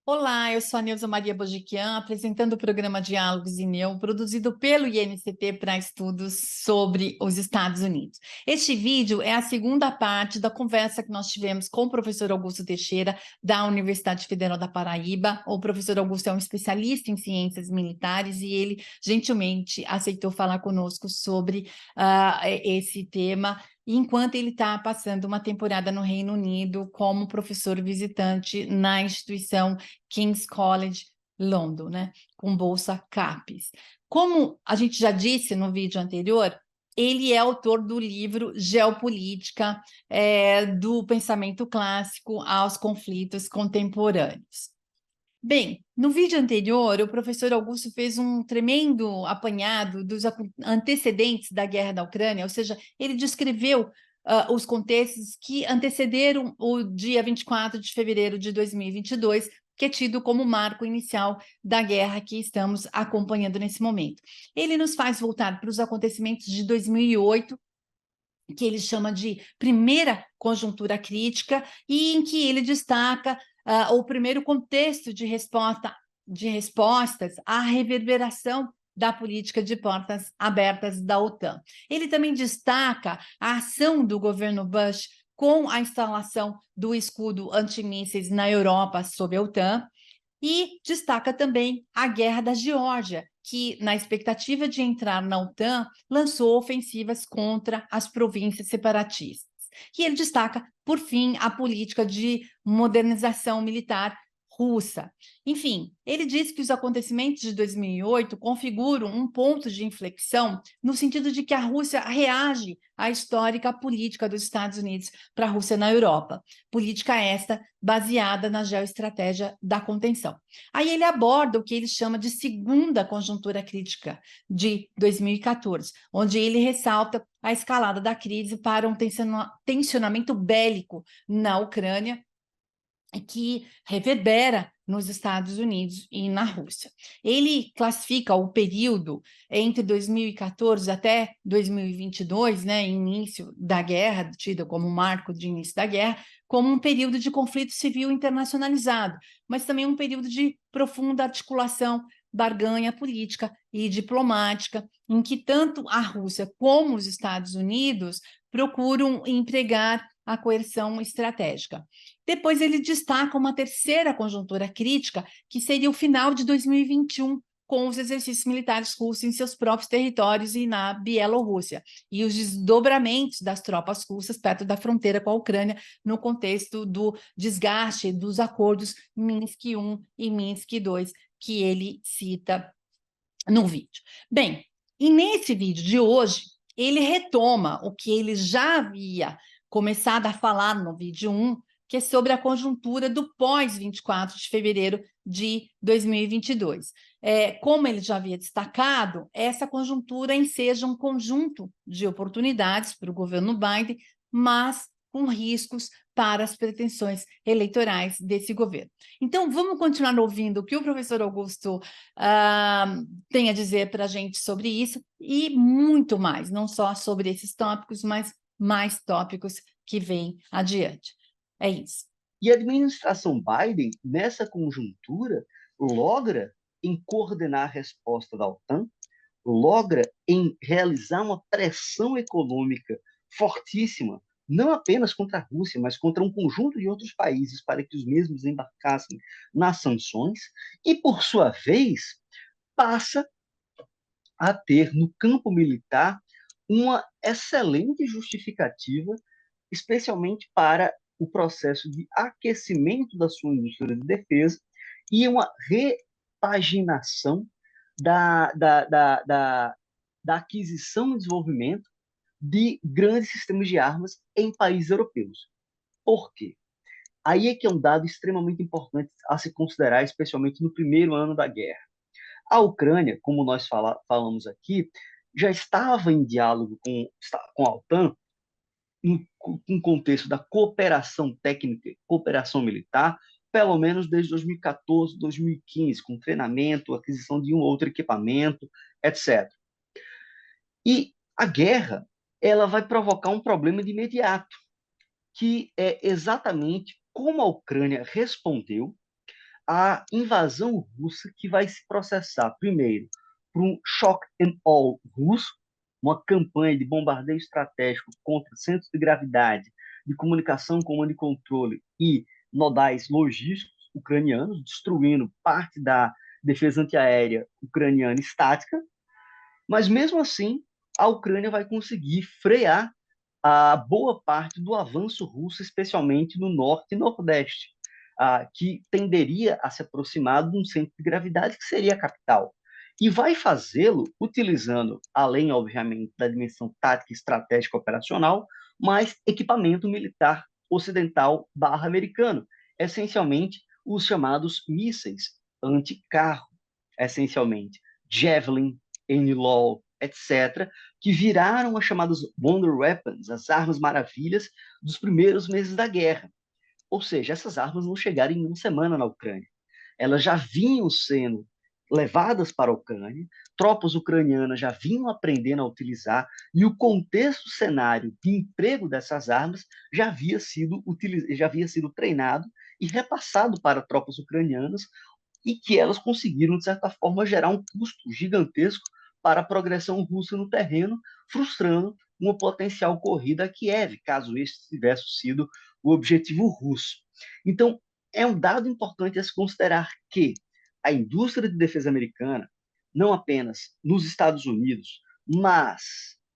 Olá, eu sou a Neuza Maria Bojiquian, apresentando o programa Diálogos em Neo, produzido pelo INCT para estudos sobre os Estados Unidos. Este vídeo é a segunda parte da conversa que nós tivemos com o professor Augusto Teixeira, da Universidade Federal da Paraíba. O professor Augusto é um especialista em ciências militares e ele gentilmente aceitou falar conosco sobre esse tema, enquanto ele está passando uma temporada no Reino Unido como professor visitante na instituição King's College London, né, com bolsa CAPES. Como a gente já disse no vídeo anterior, ele é autor do livro Geopolítica, do pensamento clássico aos conflitos contemporâneos. Bem, no vídeo anterior, o professor Augusto fez um tremendo apanhado dos antecedentes da guerra da Ucrânia, ou seja, ele descreveu os contextos que antecederam o dia 24 de fevereiro de 2022, que é tido como marco inicial da guerra que estamos acompanhando nesse momento. Ele nos faz voltar para os acontecimentos de 2008, que ele chama de primeira conjuntura crítica, e em que ele destaca o primeiro contexto de respostas à reverberação da política de portas abertas da OTAN. Ele também destaca a ação do governo Bush com a instalação do escudo antimísseis na Europa sob a OTAN, e destaca também a Guerra da Geórgia, que, na expectativa de entrar na OTAN, lançou ofensivas contra as províncias separatistas. E ele destaca, por fim, a política de modernização militar russa. Enfim, ele diz que os acontecimentos de 2008 configuram um ponto de inflexão no sentido de que a Rússia reage à histórica política dos Estados Unidos para a Rússia na Europa, política esta baseada na geoestratégia da contenção. Aí ele aborda o que ele chama de segunda conjuntura crítica de 2014, onde ele ressalta a escalada da crise para um tensionamento bélico na Ucrânia, que reverbera nos Estados Unidos e na Rússia. Ele classifica o período entre 2014 até 2022, né, início da guerra, tido como marco de início da guerra, como um período de conflito civil internacionalizado, mas também um período de profunda articulação, barganha política e diplomática, em que tanto a Rússia como os Estados Unidos procuram empregar a coerção estratégica. Depois ele destaca uma terceira conjuntura crítica, que seria o final de 2021, com os exercícios militares russos em seus próprios territórios e na Bielorrússia, e os desdobramentos das tropas russas perto da fronteira com a Ucrânia, no contexto do desgaste dos acordos Minsk I e Minsk II, que ele cita no vídeo. Bem, e nesse vídeo de hoje, ele retoma o que ele já havia começado a falar no vídeo 1, que é sobre a conjuntura do pós-24 de fevereiro de 2022. Como ele já havia destacado, essa conjuntura enseja um conjunto de oportunidades para o governo Biden, mas com riscos para as pretensões eleitorais desse governo. Então, vamos continuar ouvindo o que o professor Augusto tem a dizer para a gente sobre isso e muito mais, não só sobre esses tópicos, mas mais tópicos que vêm adiante. É isso. E a administração Biden, nessa conjuntura, logra em coordenar a resposta da OTAN, logra em realizar uma pressão econômica fortíssima, não apenas contra a Rússia, mas contra um conjunto de outros países, para que os mesmos embarcassem nas sanções, e, por sua vez, passa a ter no campo militar uma excelente justificativa, especialmente para o processo de aquecimento da sua indústria de defesa e uma repaginação da aquisição e desenvolvimento de grandes sistemas de armas em países europeus. Por quê? Aí é que é um dado extremamente importante a se considerar, especialmente no primeiro ano da guerra. A Ucrânia, como nós falamos aqui, já estava em diálogo com a OTAN em contexto da cooperação técnica, cooperação militar, pelo menos desde 2014, 2015, com treinamento, aquisição de um ou outro equipamento, etc. E a guerra, ela vai provocar um problema de imediato, que é exatamente como a Ucrânia respondeu a invasão russa, que vai se processar primeiro por um shock and awe russo, uma campanha de bombardeio estratégico contra centros de gravidade, de comunicação, comando e controle e nodais logísticos ucranianos, destruindo parte da defesa antiaérea ucraniana estática, mas mesmo assim a Ucrânia vai conseguir frear a boa parte do avanço russo, especialmente no norte e nordeste, que tenderia a se aproximar de um centro de gravidade que seria a capital. E vai fazê-lo utilizando, além, obviamente, da dimensão tática, estratégica operacional, mais equipamento militar ocidental barra americano, essencialmente os chamados mísseis anticarro, essencialmente Javelin, NLAW, etc., que viraram as chamadas Wonder Weapons, as armas maravilhas dos primeiros meses da guerra. Ou seja, essas armas não chegaram em uma semana na Ucrânia. Elas já vinham sendo levadas para a Ucrânia, tropas ucranianas já vinham aprendendo a utilizar, e o contexto, cenário de emprego dessas armas já havia sido treinado e repassado para tropas ucranianas, e que elas conseguiram, de certa forma, gerar um custo gigantesco para a progressão russa no terreno, frustrando uma potencial corrida a Kiev, caso este tivesse sido o objetivo russo. Então, é um dado importante a se considerar que a indústria de defesa americana, não apenas nos Estados Unidos, mas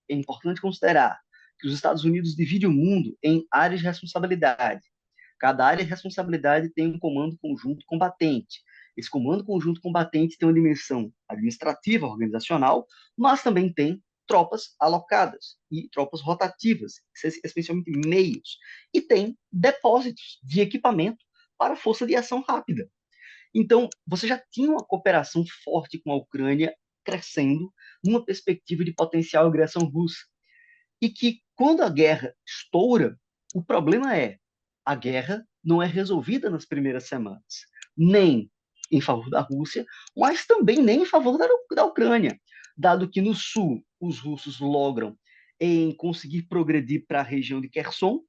é importante considerar que os Estados Unidos dividem o mundo em áreas de responsabilidade. Cada área de responsabilidade tem um comando conjunto combatente. Esse comando conjunto combatente tem uma dimensão administrativa, organizacional, mas também tem tropas alocadas e tropas rotativas, especialmente meios, e tem depósitos de equipamento para força de ação rápida. Então, você já tinha uma cooperação forte com a Ucrânia crescendo numa perspectiva de potencial agressão russa. E que, quando a guerra estoura, o problema é a guerra não é resolvida nas primeiras semanas, nem em favor da Rússia, mas também nem em favor da Ucrânia, dado que no sul os russos logram em conseguir progredir para a região de Kherson,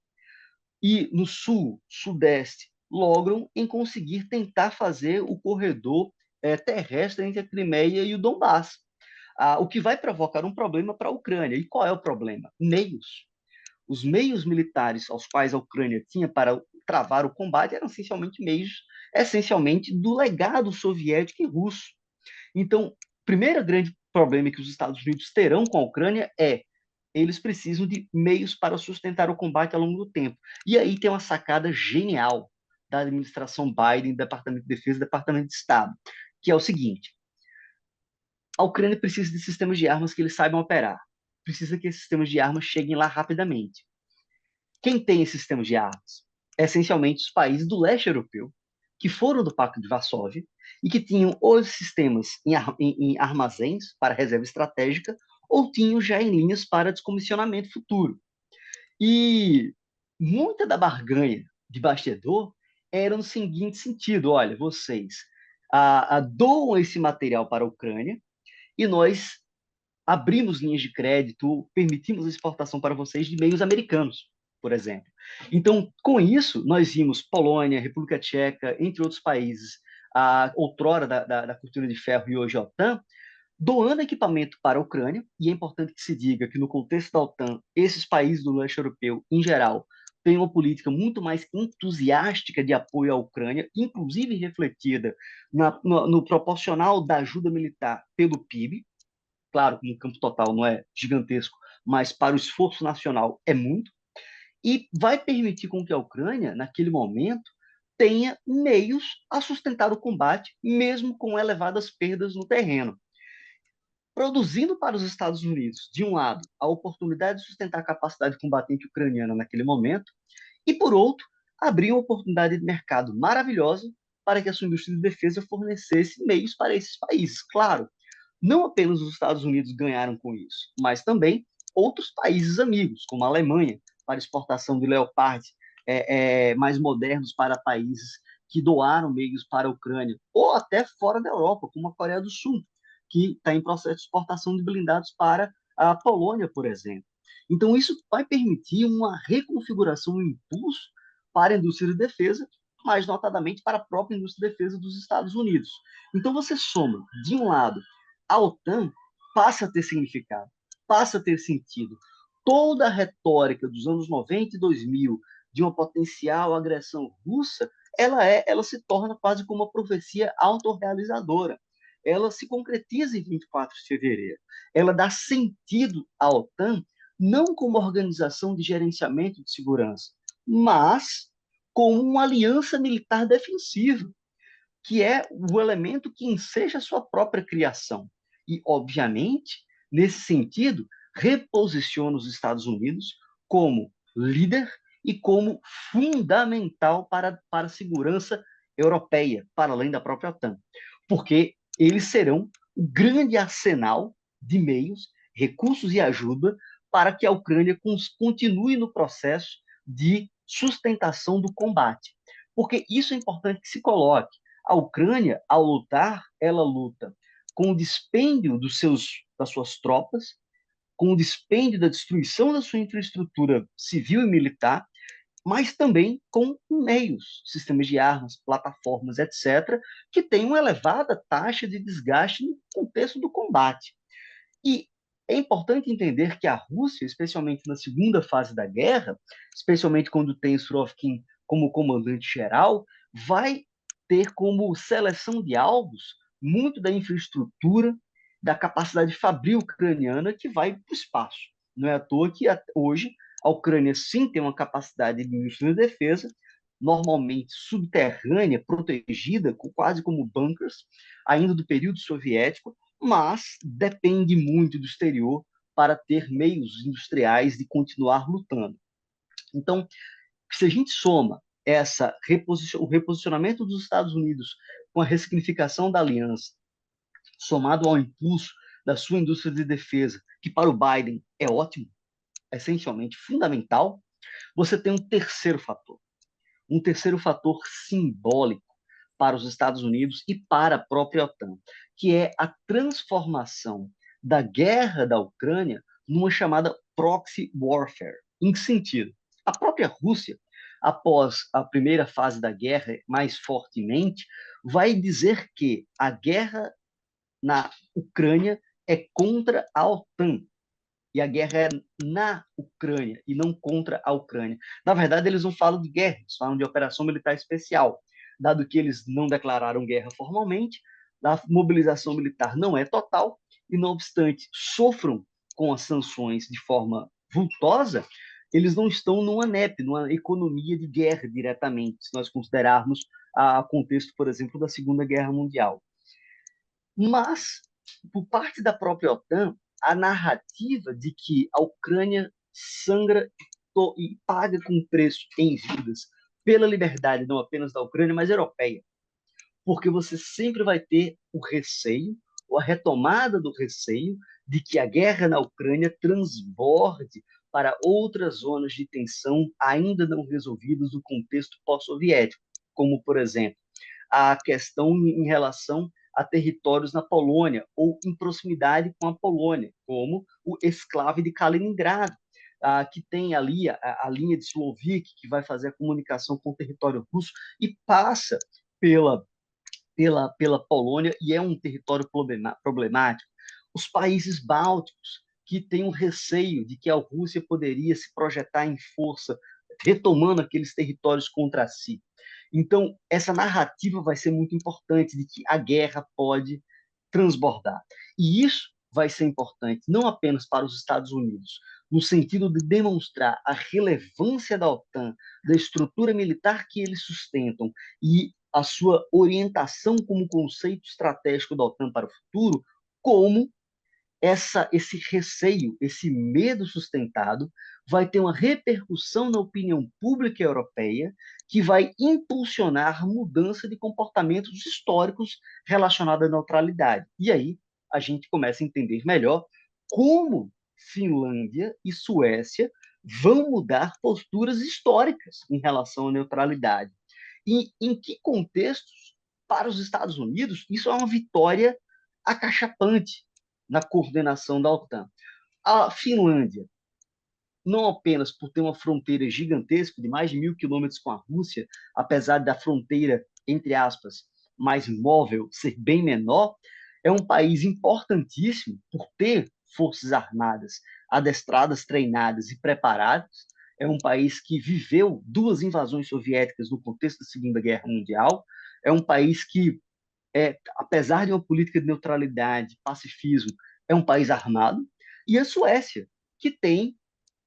e no sul, sudeste, logram em conseguir tentar fazer o corredor terrestre entre a Crimeia e o Donbass, o que vai provocar um problema para a Ucrânia. E qual é o problema? Meios. Os meios militares aos quais a Ucrânia tinha para travar o combate eram essencialmente meios, essencialmente, do legado soviético e russo. Então, o primeiro grande problema que os Estados Unidos terão com a Ucrânia é eles precisam de meios para sustentar o combate ao longo do tempo. E aí tem uma sacada genial da administração Biden, Departamento de Defesa e Departamento de Estado, que é o seguinte: a Ucrânia precisa de sistemas de armas que eles saibam operar. Precisa que esses sistemas de armas cheguem lá rapidamente. Quem tem esses sistemas de armas? Essencialmente os países do leste europeu, que foram do Pacto de Varsóvia e que tinham os sistemas em armazéns para reserva estratégica ou tinham já em linhas para descomissionamento futuro. E muita da barganha de bastidor era no seguinte sentido: olha, vocês doam esse material para a Ucrânia e nós abrimos linhas de crédito, permitimos a exportação para vocês de meios americanos, por exemplo. Então, com isso, nós vimos Polônia, República Tcheca, entre outros países, outrora da cortina de ferro e hoje a OTAN, doando equipamento para a Ucrânia, e é importante que se diga que no contexto da OTAN, esses países do leste europeu, em geral, têm uma política muito mais entusiástica de apoio à Ucrânia, inclusive refletida no proporcional da ajuda militar pelo PIB. Claro que no campo total não é gigantesco, mas para o esforço nacional é muito, e vai permitir com que a Ucrânia, naquele momento, tenha meios a sustentar o combate, mesmo com elevadas perdas no terreno, produzindo para os Estados Unidos, de um lado, a oportunidade de sustentar a capacidade combatente ucraniana naquele momento, e, por outro, abrir uma oportunidade de mercado maravilhosa para que a sua indústria de defesa fornecesse meios para esses países. Claro, não apenas os Estados Unidos ganharam com isso, mas também outros países amigos, como a Alemanha, para exportação de Leopard mais modernos para países que doaram meios para a Ucrânia, ou até fora da Europa, como a Coreia do Sul, que está em processo de exportação de blindados para a Polônia, por exemplo. Então, isso vai permitir uma reconfiguração, um impulso para a indústria de defesa, mais notadamente para a própria indústria de defesa dos Estados Unidos. Então você soma, de um lado, a OTAN passa a ter significado, passa a ter sentido. Toda a retórica dos anos 90 e 2000 de uma potencial agressão russa, ela se torna quase como uma profecia autorrealizadora. Ela se concretiza em 24 de fevereiro. Ela dá sentido à OTAN não como organização de gerenciamento de segurança, mas como uma aliança militar defensiva, que é o elemento que enseja a sua própria criação. E, obviamente, nesse sentido, reposiciona os Estados Unidos como líder e como fundamental para a segurança europeia, para além da própria OTAN, porque eles serão o grande arsenal de meios, recursos e ajuda para que a Ucrânia continue no processo de sustentação do combate. Porque isso é importante que se coloque. A Ucrânia, ao lutar, ela luta com o dispêndio das suas tropas, com o dispêndio da destruição da sua infraestrutura civil e militar, mas também com meios, sistemas de armas, plataformas, etc., que têm uma elevada taxa de desgaste no contexto do combate. E é importante entender que a Rússia, especialmente na segunda fase da guerra, especialmente quando tem Surovikin como comandante-geral, vai ter como seleção de alvos muito da infraestrutura, da capacidade fabril ucraniana que vai para o espaço. Não é à toa que hoje a Ucrânia sim tem uma capacidade de indústria de defesa, normalmente subterrânea, protegida, quase como bunkers, ainda do período soviético, mas depende muito do exterior para ter meios industriais de continuar lutando. Então, se a gente soma o reposicionamento dos Estados Unidos com a ressignificação da aliança, somado ao impulso da sua indústria de defesa, que para o Biden é ótimo, é essencialmente fundamental, você tem um terceiro fator simbólico para os Estados Unidos e para a própria OTAN, que é a transformação da guerra da Ucrânia numa chamada proxy warfare. Em que sentido? A própria Rússia, após a primeira fase da guerra mais fortemente, vai dizer que a guerra na Ucrânia é contra a OTAN. E a guerra é na Ucrânia e não contra a Ucrânia. Na verdade, eles não falam de guerra, eles falam de operação militar especial. Dado que eles não declararam guerra formalmente, a mobilização militar não é total, e não obstante sofram com as sanções de forma vultosa, eles não estão numa NEP, numa economia de guerra diretamente, se nós considerarmos o contexto, por exemplo, da Segunda Guerra Mundial. Mas, por parte da própria OTAN, a narrativa de que a Ucrânia sangra e paga com preço em vidas pela liberdade, não apenas da Ucrânia, mas europeia. Porque você sempre vai ter o receio, ou a retomada do receio, de que a guerra na Ucrânia transborde para outras zonas de tensão ainda não resolvidas no contexto pós-soviético, como, por exemplo, a questão em relação a territórios na Polônia ou em proximidade com a Polônia, como o exclave de Kaliningrado, que tem ali a linha de Slovik, que vai fazer a comunicação com o território russo e passa pela Polônia e é um território problemático. Os países bálticos, que têm um receio de que a Rússia poderia se projetar em força, retomando aqueles territórios contra si. Então, essa narrativa vai ser muito importante de que a guerra pode transbordar. E isso vai ser importante não apenas para os Estados Unidos, no sentido de demonstrar a relevância da OTAN, da estrutura militar que eles sustentam e a sua orientação como conceito estratégico da OTAN para o futuro, como esse receio, esse medo sustentado vai ter uma repercussão na opinião pública europeia que vai impulsionar a mudança de comportamentos históricos relacionados à neutralidade. E aí a gente começa a entender melhor como Finlândia e Suécia vão mudar posturas históricas em relação à neutralidade. E em que contextos, para os Estados Unidos, isso é uma vitória acachapante na coordenação da OTAN. A Finlândia não apenas por ter uma fronteira gigantesca de mais de 1.000 quilômetros com a Rússia, apesar da fronteira, entre aspas, mais móvel ser bem menor, é um país importantíssimo por ter forças armadas adestradas, treinadas e preparadas. É um país que viveu duas invasões soviéticas no contexto da Segunda Guerra Mundial. É um país que, apesar de uma política de neutralidade, pacifismo, é um país armado. E a Suécia, que tem,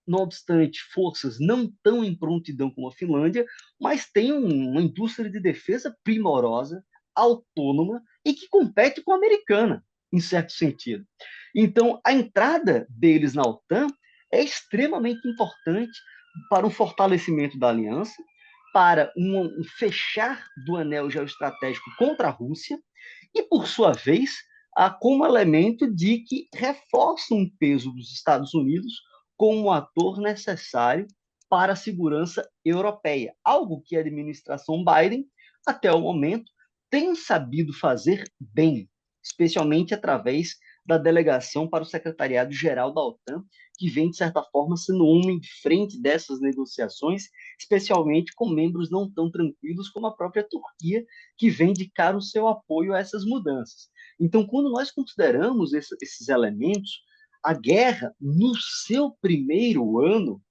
não obstante, forças não tão em prontidão como a Finlândia, mas tem uma indústria de defesa primorosa, autônoma e que compete com a americana, em certo sentido. Então, a entrada deles na OTAN é extremamente importante para o fortalecimento da aliança, para um fechar do anel geoestratégico contra a Rússia e, por sua vez, como elemento de que reforça um peso dos Estados Unidos como um ator necessário para a segurança europeia, algo que a administração Biden, até o momento, tem sabido fazer bem, especialmente através da delegação para o Secretariado-Geral da OTAN, que vem, de certa forma, sendo homem de frente dessas negociações, especialmente com membros não tão tranquilos como a própria Turquia, que vem indicar o seu apoio a essas mudanças. Então, quando nós consideramos esses elementos, a guerra, no seu primeiro ano,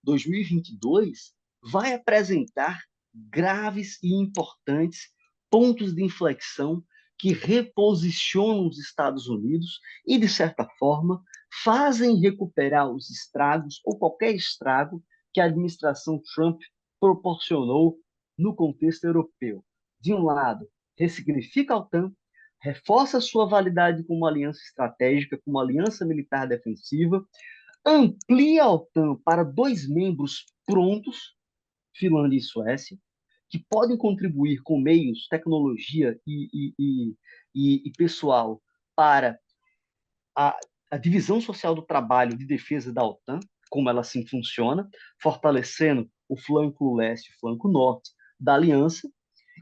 2022, vai apresentar graves e importantes pontos de inflexão que reposicionam os Estados Unidos e, de certa forma, fazem recuperar os estragos ou qualquer estrago que a administração Trump proporcionou no contexto europeu. De um lado, ressignifica a OTAN, reforça sua validade como aliança estratégica, como aliança militar defensiva, amplia a OTAN para dois membros prontos, Finlândia e Suécia, que podem contribuir com meios, tecnologia e pessoal para a, a divisão social do trabalho de defesa da OTAN, como ela assim funciona, fortalecendo o flanco leste e o flanco norte da aliança,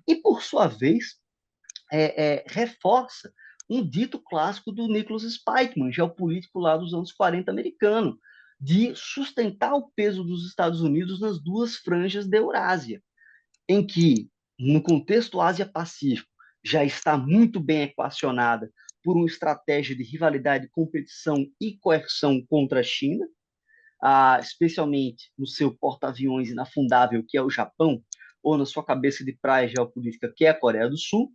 e, por sua vez, reforça um dito clássico do Nicholas Spikeman, geopolítico lá dos anos 40 americano, de sustentar o peso dos Estados Unidos nas duas franjas da Eurásia, em que, no contexto Ásia-Pacífico, já está muito bem equacionada por uma estratégia de rivalidade, competição e coerção contra a China, especialmente no seu porta-aviões inafundável, que é o Japão, ou na sua cabeça de praia geopolítica, que é a Coreia do Sul,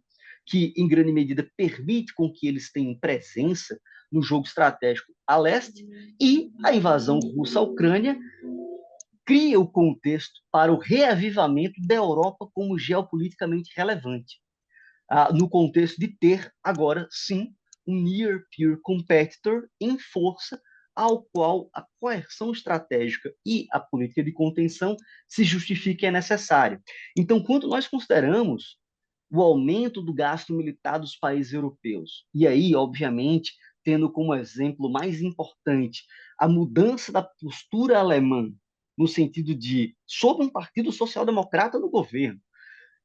que, em grande medida, permite com que eles tenham presença no jogo estratégico a leste, e a invasão russa à Ucrânia cria o contexto para o reavivamento da Europa como geopoliticamente relevante, no contexto de ter, agora sim, um near peer competitor em força, ao qual a coerção estratégica e a política de contenção se justifica e é necessário. Então, quando nós consideramos o aumento do gasto militar dos países europeus, e aí, obviamente, tendo como exemplo mais importante a mudança da postura alemã, no sentido de, sob um partido social-democrata no governo,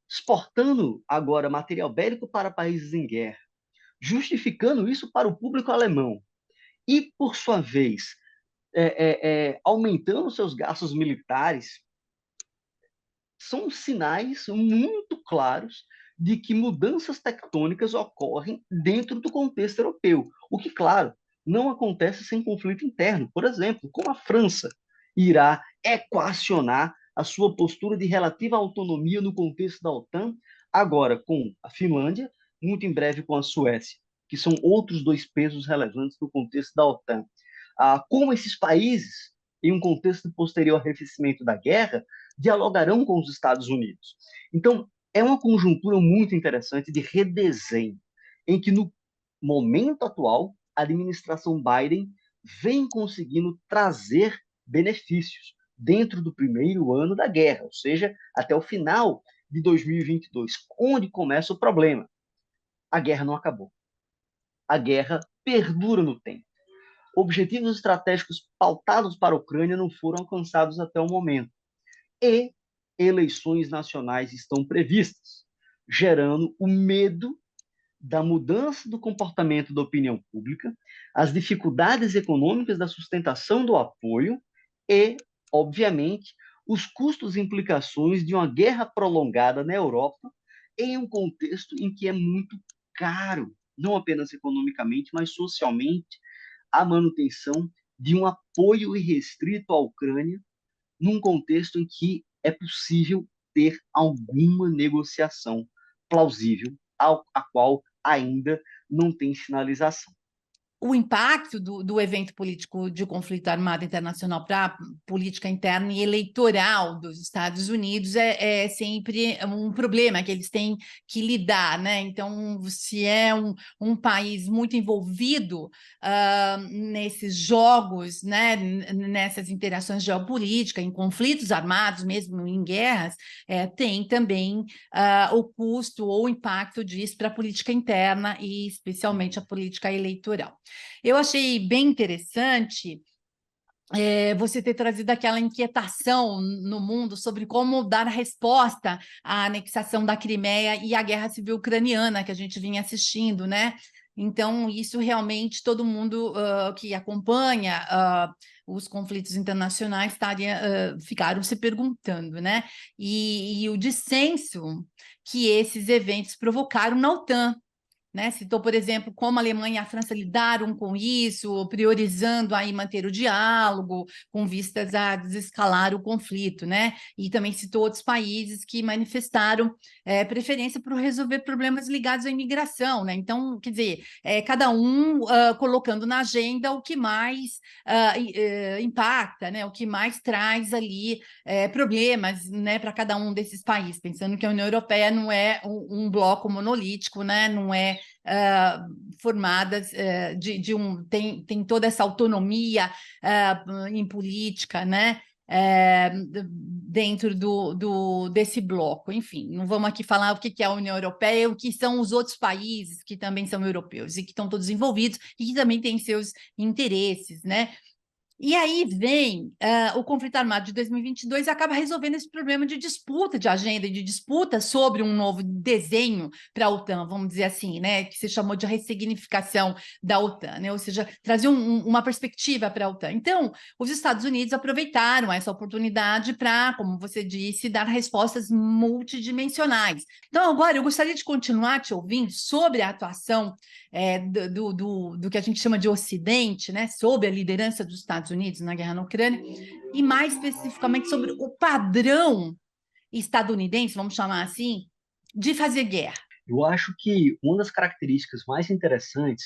exportando agora material bélico para países em guerra, justificando isso para o público alemão e, por sua vez, aumentando seus gastos militares, são sinais muito claros de que mudanças tectônicas ocorrem dentro do contexto europeu, o que, claro, não acontece sem conflito interno. Por exemplo, como a França irá equacionar a sua postura de relativa autonomia no contexto da OTAN, agora com a Finlândia, muito em breve com a Suécia, que são outros dois pesos relevantes no contexto da OTAN. Como esses países, em um contexto posterior ao arrefecimento da guerra, dialogarão com os Estados Unidos. Então, é uma conjuntura muito interessante de redesenho, em que, no momento atual, a administração Biden vem conseguindo trazer benefícios dentro do primeiro ano da guerra, ou seja, até o final de 2022, onde começa o problema. A guerra não acabou. A guerra perdura no tempo. Objetivos estratégicos pautados para a Ucrânia não foram alcançados até o momento. E eleições nacionais estão previstas, gerando o medo da mudança do comportamento da opinião pública, as dificuldades econômicas da sustentação do apoio e, obviamente, os custos e implicações de uma guerra prolongada na Europa em um contexto em que é muito caro, não apenas economicamente, mas socialmente, a manutenção de um apoio irrestrito à Ucrânia, num contexto em que é possível ter alguma negociação plausível, a qual ainda não tem sinalização. O impacto do evento político de conflito armado internacional para a política interna e eleitoral dos Estados Unidos é sempre um problema que eles têm que lidar, né? Então, se é um país muito envolvido nesses jogos, né? Nessas interações geopolíticas, em conflitos armados, mesmo em guerras, tem também o custo ou o impacto disso para a política interna e especialmente a política eleitoral. Eu achei bem interessante você ter trazido aquela inquietação no mundo sobre como dar resposta à anexação da Crimeia e à guerra civil ucraniana que a gente vinha assistindo, né? Então, isso realmente todo mundo que acompanha os conflitos internacionais ficaram se perguntando, né? E o dissenso que esses eventos provocaram na OTAN, né? Citou, por exemplo, como a Alemanha e a França lidaram com isso, priorizando aí manter o diálogo, com vistas a desescalar o conflito, né? E também citou outros países que manifestaram preferência por resolver problemas ligados à imigração, né? Então, quer dizer, cada um colocando na agenda o que mais impacta, né? O que mais traz ali problemas, né? Para cada um desses países, pensando que a União Europeia não é um bloco monolítico, né? Não é formadas tem toda essa autonomia em política, né? Dentro desse bloco. Enfim, não vamos aqui falar o que é a União Europeia, o que são os outros países que também são europeus e que estão todos envolvidos e que também têm seus interesses, né? E aí vem o conflito armado de 2022 e acaba resolvendo esse problema de disputa de agenda e de disputa sobre um novo desenho para a OTAN, vamos dizer assim, né, que se chamou de ressignificação da OTAN, né, ou seja, trazer uma perspectiva para a OTAN. Então, os Estados Unidos aproveitaram essa oportunidade para, como você disse, dar respostas multidimensionais. Então, agora eu gostaria de continuar te ouvindo sobre a atuação do que a gente chama de Ocidente, né, sob a liderança dos Estados Unidos na guerra na Ucrânia, e mais especificamente sobre o padrão estadunidense, vamos chamar assim, de fazer guerra. Eu acho que uma das características mais interessantes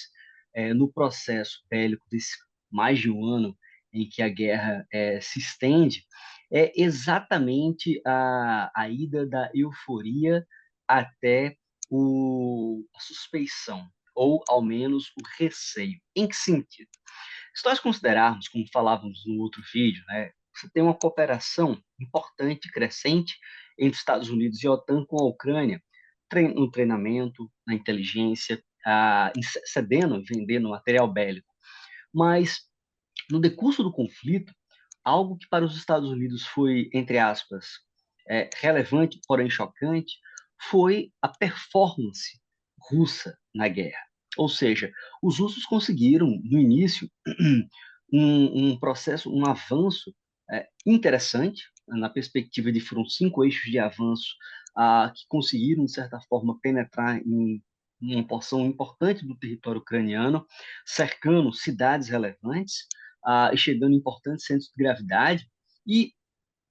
no processo bélico desse mais de um ano em que a guerra se estende é exatamente a ida da euforia até a suspeição, ou ao menos o receio. Em que sentido? Se nós considerarmos, como falávamos no outro vídeo, né, você tem uma cooperação importante, crescente, entre Estados Unidos e a OTAN com a Ucrânia, no treinamento, na inteligência, cedendo, vendendo material bélico. Mas, no decurso do conflito, algo que para os Estados Unidos foi, entre aspas, relevante, porém chocante, foi a performance russa na guerra. Ou seja, os russos conseguiram, no início, um processo, um avanço interessante, na perspectiva de foram 5 eixos de avanço que conseguiram, de certa forma, penetrar em uma porção importante do território ucraniano, cercando cidades relevantes e chegando em importantes centros de gravidade, e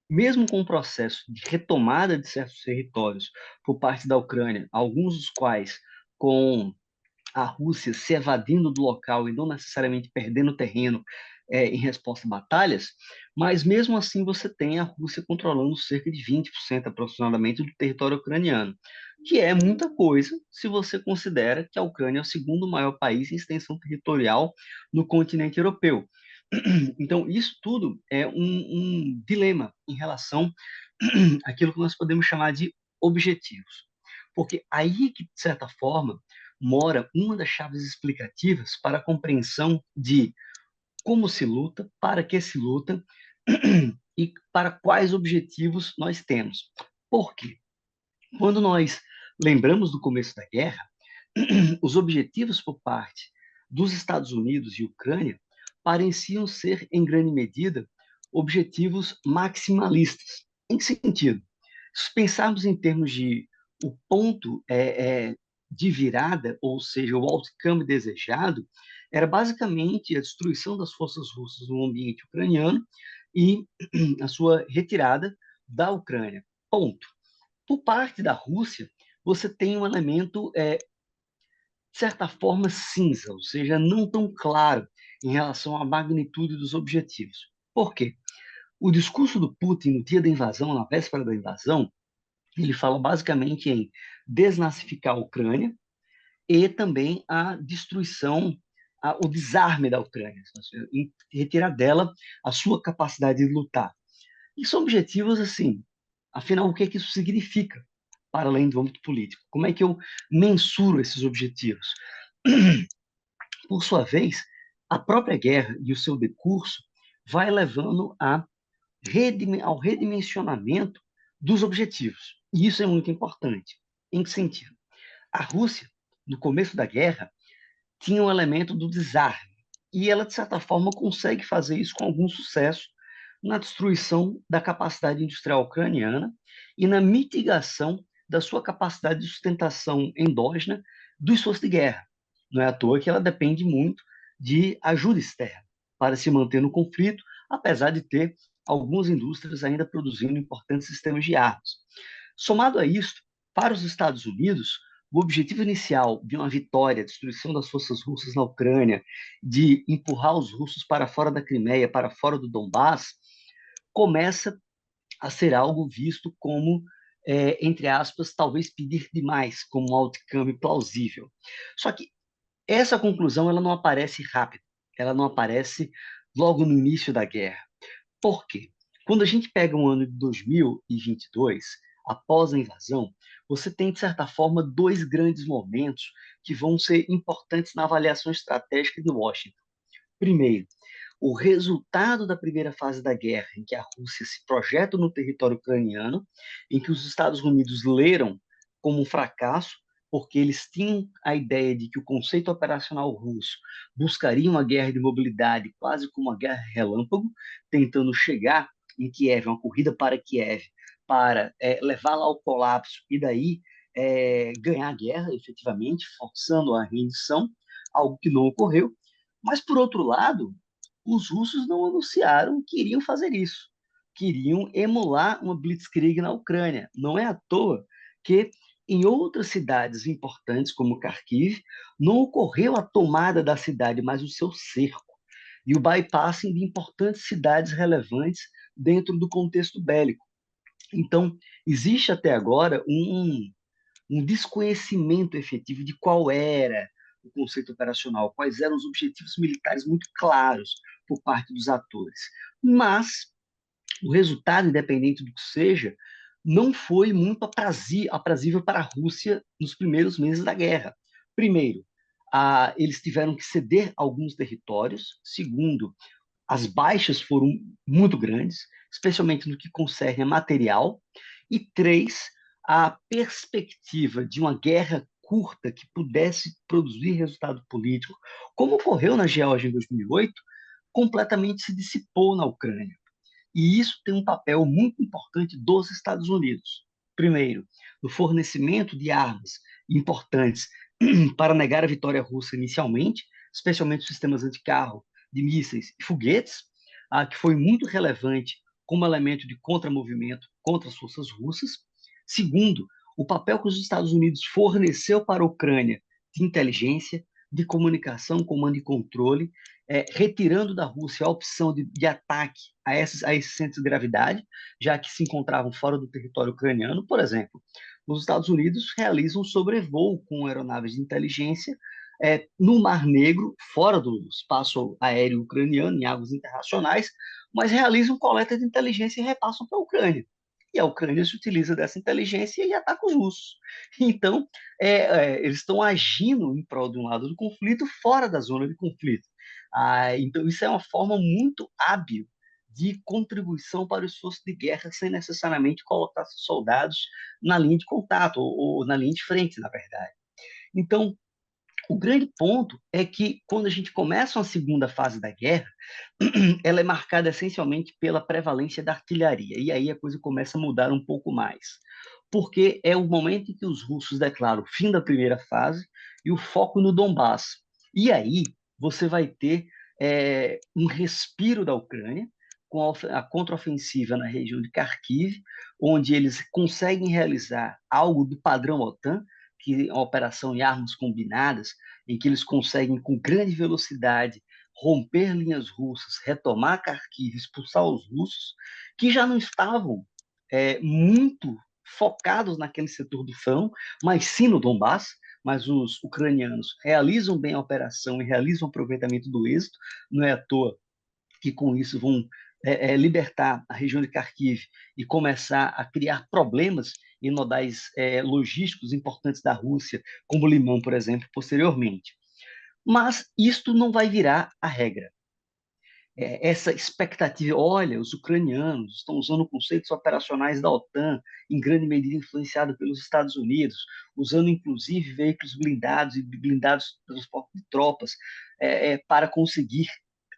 mesmo com o processo de retomada de certos territórios por parte da Ucrânia, alguns dos quais com a Rússia se evadindo do local e não necessariamente perdendo terreno em resposta a batalhas, mas mesmo assim você tem a Rússia controlando cerca de 20% aproximadamente do território ucraniano, que é muita coisa se você considera que a Ucrânia é o segundo maior país em extensão territorial no continente europeu. Então, isso tudo é um dilema em relação àquilo que nós podemos chamar de objetivos. Porque aí que, de certa forma, mora uma das chaves explicativas para a compreensão de como se luta, para que se luta e para quais objetivos nós temos. Por quê? Quando nós lembramos do começo da guerra, os objetivos por parte dos Estados Unidos e Ucrânia pareciam ser, em grande medida, objetivos maximalistas. Em que sentido? Se pensarmos em termos de o ponto de virada, ou seja, o outcome desejado, era basicamente a destruição das forças russas no ambiente ucraniano e a sua retirada da Ucrânia. Ponto. Por parte da Rússia, você tem um elemento, de certa forma, cinza, ou seja, não tão claro em relação à magnitude dos objetivos. Por quê? O discurso do Putin no dia da invasão, na véspera da invasão, ele fala basicamente em desnazificar a Ucrânia e também a destruição, o desarme da Ucrânia, em retirar dela a sua capacidade de lutar. E são objetivos assim, afinal, o que é que isso significa para além do âmbito político? Como é que eu mensuro esses objetivos? Por sua vez, a própria guerra e o seu decurso vai levando ao redimensionamento dos objetivos. E isso é muito importante. Em que sentido? A Rússia, no começo da guerra, tinha um elemento do desarme. E ela, de certa forma, consegue fazer isso com algum sucesso na destruição da capacidade industrial ucraniana e na mitigação da sua capacidade de sustentação endógena do esforço de guerra. Não é à toa que ela depende muito de ajuda externa para se manter no conflito, apesar de ter algumas indústrias ainda produzindo importantes sistemas de armas. Somado a isso, para os Estados Unidos, o objetivo inicial de uma vitória, destruição das forças russas na Ucrânia, de empurrar os russos para fora da Crimeia, para fora do Donbass, começa a ser algo visto como, entre aspas, talvez pedir demais, como um outcome plausível. Só que essa conclusão ela não aparece rápido, ela não aparece logo no início da guerra. Por quê? Quando a gente pega o ano de 2022, após a invasão, você tem, de certa forma, dois grandes momentos que vão ser importantes na avaliação estratégica de Washington. Primeiro, o resultado da primeira fase da guerra, em que a Rússia se projeta no território ucraniano, em que os Estados Unidos leram como um fracasso, porque eles tinham a ideia de que o conceito operacional russo buscaria uma guerra de mobilidade, quase como uma guerra relâmpago, tentando chegar em Kiev, uma corrida para Kiev, para levá-la ao colapso e daí ganhar a guerra, efetivamente, forçando a rendição, algo que não ocorreu. Mas, por outro lado, os russos não anunciaram que iriam fazer isso. Queriam emular uma blitzkrieg na Ucrânia. Não é à toa que em outras cidades importantes, como Kharkiv, não ocorreu a tomada da cidade, mas o seu cerco e o bypassing de importantes cidades relevantes dentro do contexto bélico. Então, existe até agora um desconhecimento efetivo de qual era o conceito operacional, quais eram os objetivos militares muito claros por parte dos atores. Mas o resultado, independente do que seja, não foi muito aprazível para a Rússia nos primeiros meses da guerra. Primeiro, eles tiveram que ceder alguns territórios. Segundo, as baixas foram muito grandes, especialmente no que concerne a material. E três, a perspectiva de uma guerra curta que pudesse produzir resultado político, como ocorreu na Geórgia em 2008, completamente se dissipou na Ucrânia. E isso tem um papel muito importante dos Estados Unidos. Primeiro, no fornecimento de armas importantes para negar a vitória russa inicialmente, especialmente sistemas anticarro, de mísseis e foguetes, que foi muito relevante como elemento de contramovimento contra as forças russas. Segundo, o papel que os Estados Unidos forneceu para a Ucrânia de inteligência, de comunicação, comando e controle, retirando da Rússia a opção de ataque a esses centros de gravidade, já que se encontravam fora do território ucraniano. Por exemplo, os Estados Unidos realizam um sobrevoo com aeronaves de inteligência no Mar Negro, fora do espaço aéreo ucraniano, em águas internacionais, mas realizam coleta de inteligência e repassam para a Ucrânia. E a Ucrânia se utiliza dessa inteligência e ataca os russos. Então, eles estão agindo em prol de um lado do conflito, fora da zona de conflito. Então, isso é uma forma muito hábil de contribuição para o esforço de guerra, sem necessariamente colocar soldados na linha de contato, ou na linha de frente, na verdade. Então, O grande ponto é que, quando a gente começa uma segunda fase da guerra, ela é marcada essencialmente pela prevalência da artilharia. E aí a coisa começa a mudar um pouco mais. Porque é o momento em que os russos declaram o fim da primeira fase e o foco no Donbass. E aí você vai ter um respiro da Ucrânia, com a contraofensiva na região de Kharkiv, onde eles conseguem realizar algo do padrão OTAN, que é uma operação em armas combinadas, em que eles conseguem, com grande velocidade, romper linhas russas, retomar Kharkiv, expulsar os russos, que já não estavam muito focados naquele setor do front, mas sim no Donbass. Mas os ucranianos realizam bem a operação e realizam o aproveitamento do êxito. Não é à toa que, com isso, vão libertar a região de Kharkiv e começar a criar problemas em nodais logísticos importantes da Rússia, como Limão, por exemplo, posteriormente. Mas isto não vai virar a regra. Essa expectativa, olha, os ucranianos estão usando conceitos operacionais da OTAN, em grande medida influenciado pelos Estados Unidos, usando inclusive veículos blindados e blindados de transporte de tropas para conseguir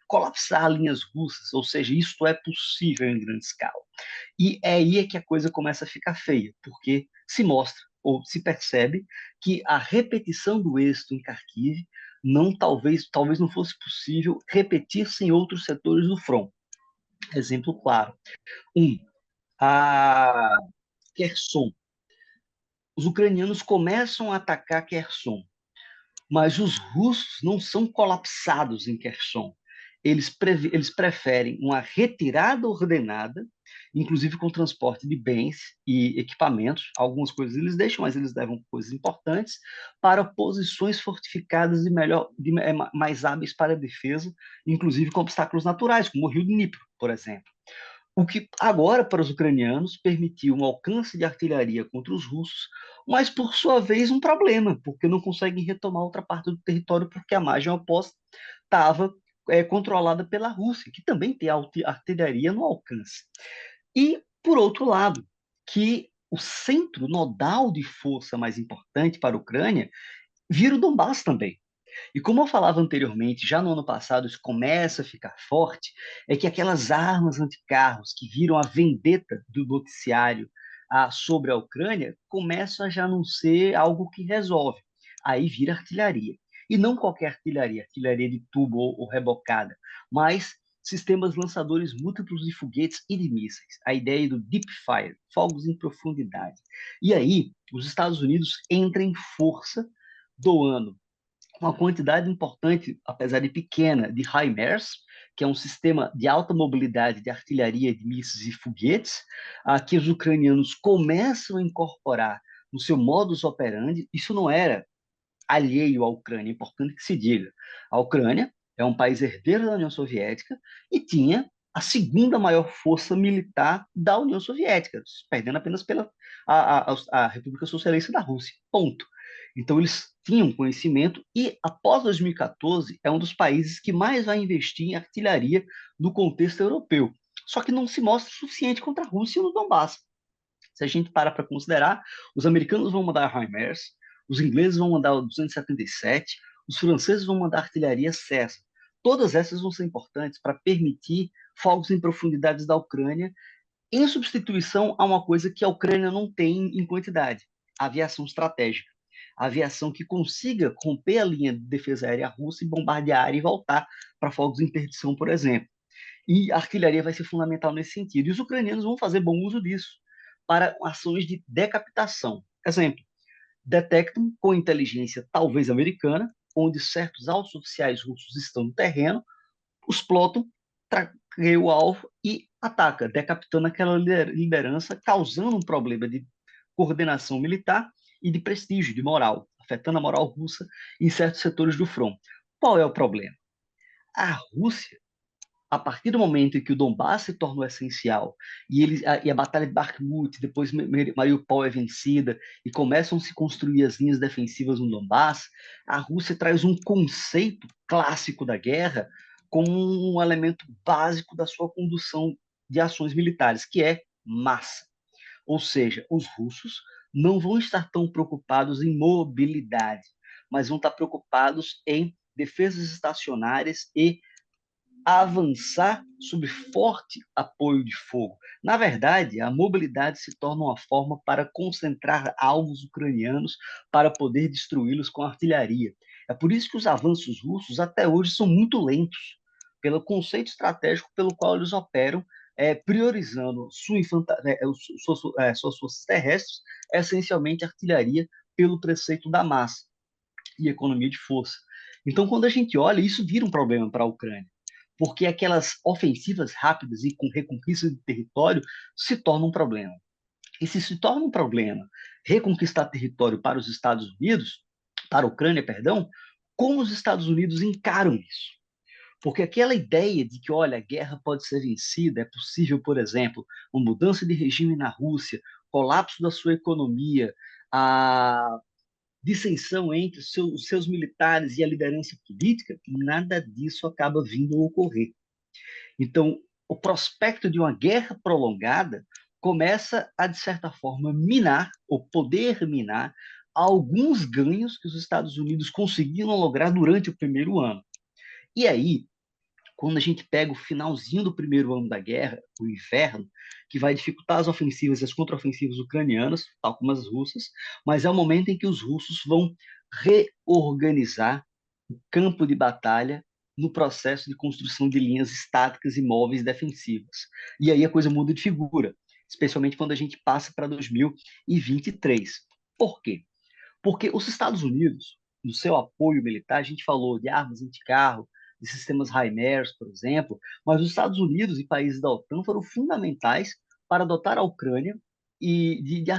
colapsar linhas russas, ou seja, isto é possível em grande escala. E é aí que a coisa começa a ficar feia, porque se mostra ou se percebe que a repetição do êxito em Kharkiv não talvez não fosse possível repetir-se em outros setores do front. Exemplo claro. A Kherson. Os ucranianos começam a atacar Kherson, mas os russos não são colapsados em Kherson. Eles preferem uma retirada ordenada, inclusive com transporte de bens e equipamentos. Algumas coisas eles deixam, mas eles levam coisas importantes para posições fortificadas mais hábeis para a defesa, inclusive com obstáculos naturais, como o rio Dnipro, por exemplo. O que agora, para os ucranianos, permitiu um alcance de artilharia contra os russos, mas, por sua vez, um problema, porque não conseguem retomar outra parte do território, porque a margem oposta estava controlada pela Rússia, que também tem artilharia no alcance. E, por outro lado, que o centro nodal de força mais importante para a Ucrânia vira o Donbass também. E como eu falava anteriormente, já no ano passado isso começa a ficar forte, é que aquelas armas anticarros que viram a vendetta do noticiário sobre a Ucrânia começam a já não ser algo que resolve. Aí vira artilharia. E não qualquer artilharia, artilharia de tubo ou rebocada, mas sistemas lançadores múltiplos de foguetes e de mísseis. A ideia do deep fire, fogos em profundidade. E aí, os Estados Unidos entram em força, doando uma quantidade importante, apesar de pequena, de HIMARS, que é um sistema de alta mobilidade de artilharia, de mísseis e foguetes, que os ucranianos começam a incorporar no seu modus operandi. Isso não era alheio à Ucrânia, é importante que se diga. A Ucrânia é um país herdeiro da União Soviética e tinha a segunda maior força militar da União Soviética, perdendo apenas pela a República Socialista da Rússia. Ponto. Então, eles tinham conhecimento e, após 2014, é um dos países que mais vai investir em artilharia no contexto europeu. Só que não se mostra suficiente contra a Rússia no Donbass. Se a gente para considerar, os americanos vão mandar HIMARS, os ingleses vão mandar o 277, os franceses vão mandar artilharia César. Todas essas vão ser importantes para permitir fogos em profundidades da Ucrânia, em substituição a uma coisa que a Ucrânia não tem em quantidade: a aviação estratégica. A aviação que consiga romper a linha de defesa aérea russa e bombardear a área e voltar para fogos de interdição, por exemplo. E a artilharia vai ser fundamental nesse sentido. E os ucranianos vão fazer bom uso disso para ações de decapitação. Exemplo, detectam com inteligência talvez americana, onde certos altos oficiais russos estão no terreno, os plotam, traqueia o alvo e ataca, decapitando aquela liderança, causando um problema de coordenação militar e de prestígio, de moral, afetando a moral russa em certos setores do front. Qual é o problema? A Rússia, a partir do momento em que o Donbass se tornou essencial e a Batalha de Bakhmut, depois Mariupol é vencida e começam a se construir as linhas defensivas no Donbass, a Rússia traz um conceito clássico da guerra como um elemento básico da sua condução de ações militares, que é massa. Ou seja, os russos não vão estar tão preocupados em mobilidade, mas vão estar preocupados em defesas estacionárias e avançar sob forte apoio de fogo. Na verdade, a mobilidade se torna uma forma para concentrar alvos ucranianos para poder destruí-los com artilharia. É por isso que os avanços russos até hoje são muito lentos, pelo conceito estratégico pelo qual eles operam, priorizando suas forças terrestres, essencialmente artilharia, pelo preceito da massa e economia de força. Então, quando a gente olha, isso vira um problema para a Ucrânia, porque aquelas ofensivas rápidas e com reconquista de território se tornam um problema. E se torna um problema reconquistar território para os Estados Unidos, para a Ucrânia, perdão, como os Estados Unidos encaram isso? Porque aquela ideia de que, olha, a guerra pode ser vencida, é possível, por exemplo, uma mudança de regime na Rússia, colapso da sua economia, a dissensão entre os seus militares e a liderança política, nada disso acaba vindo a ocorrer. Então, o prospecto de uma guerra prolongada começa a, de certa forma, minar, ou poder minar, alguns ganhos que os Estados Unidos conseguiram lograr durante o primeiro ano. E aí, quando a gente pega o finalzinho do primeiro ano da guerra, o inverno, que vai dificultar as ofensivas e as contraofensivas ucranianas, tal como as russas, mas é o momento em que os russos vão reorganizar o campo de batalha no processo de construção de linhas estáticas e móveis defensivas. E aí a coisa muda de figura, especialmente quando a gente passa para 2023. Por quê? Porque os Estados Unidos, no seu apoio militar, a gente falou de armas anticarro, de sistemas HIMARS, por exemplo, mas os Estados Unidos e países da OTAN foram fundamentais para dotar a Ucrânia de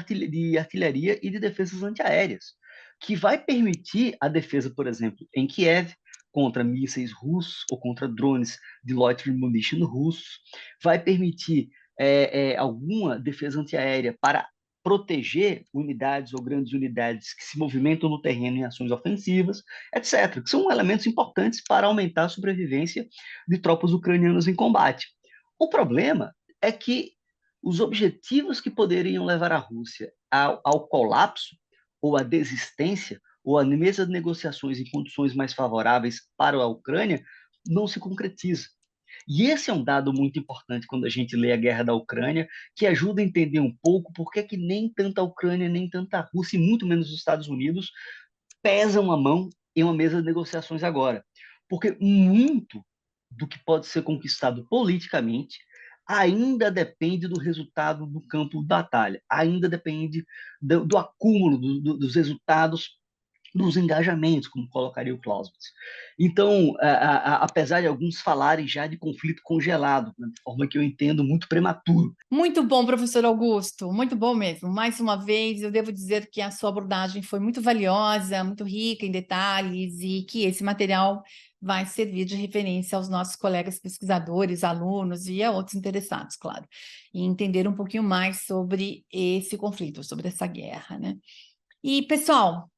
artilharia e de defesas antiaéreas, que vai permitir a defesa, por exemplo, em Kiev, contra mísseis russos ou contra drones de loitering munition russos, vai permitir alguma defesa antiaérea para proteger unidades ou grandes unidades que se movimentam no terreno em ações ofensivas, etc., que são elementos importantes para aumentar a sobrevivência de tropas ucranianas em combate. O problema é que os objetivos que poderiam levar a Rússia ao colapso ou à desistência ou à mesa de negociações em condições mais favoráveis para a Ucrânia não se concretizam. E esse é um dado muito importante quando a gente lê a guerra da Ucrânia, que ajuda a entender um pouco por que nem tanta a Ucrânia, nem tanta a Rússia, e muito menos os Estados Unidos, pesam a mão em uma mesa de negociações agora. Porque muito do que pode ser conquistado politicamente ainda depende do resultado do campo de batalha, ainda depende do acúmulo dos resultados dos engajamentos, como colocaria o Clausewitz. Então, apesar de alguns falarem já de conflito congelado, né, de forma que eu entendo muito prematuro. Muito bom, professor Augusto, muito bom mesmo. Mais uma vez, eu devo dizer que a sua abordagem foi muito valiosa, muito rica em detalhes e que esse material vai servir de referência aos nossos colegas pesquisadores, alunos e a outros interessados, claro, e entender um pouquinho mais sobre esse conflito, sobre essa guerra, né? E, pessoal,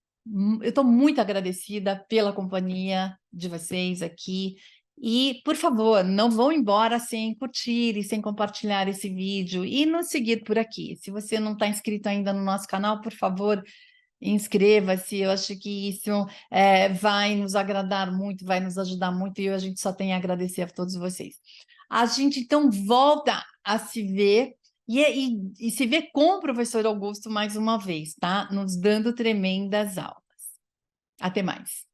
eu estou muito agradecida pela companhia de vocês aqui. E, por favor, não vão embora sem curtir e sem compartilhar esse vídeo e nos seguir por aqui. Se você não está inscrito ainda no nosso canal, por favor, inscreva-se. Eu acho que isso vai nos agradar muito, vai nos ajudar muito e a gente só tem a agradecer a todos vocês. A gente, então, volta a se ver e se ver com o professor Augusto mais uma vez, tá? Nos dando tremendas aulas. Até mais.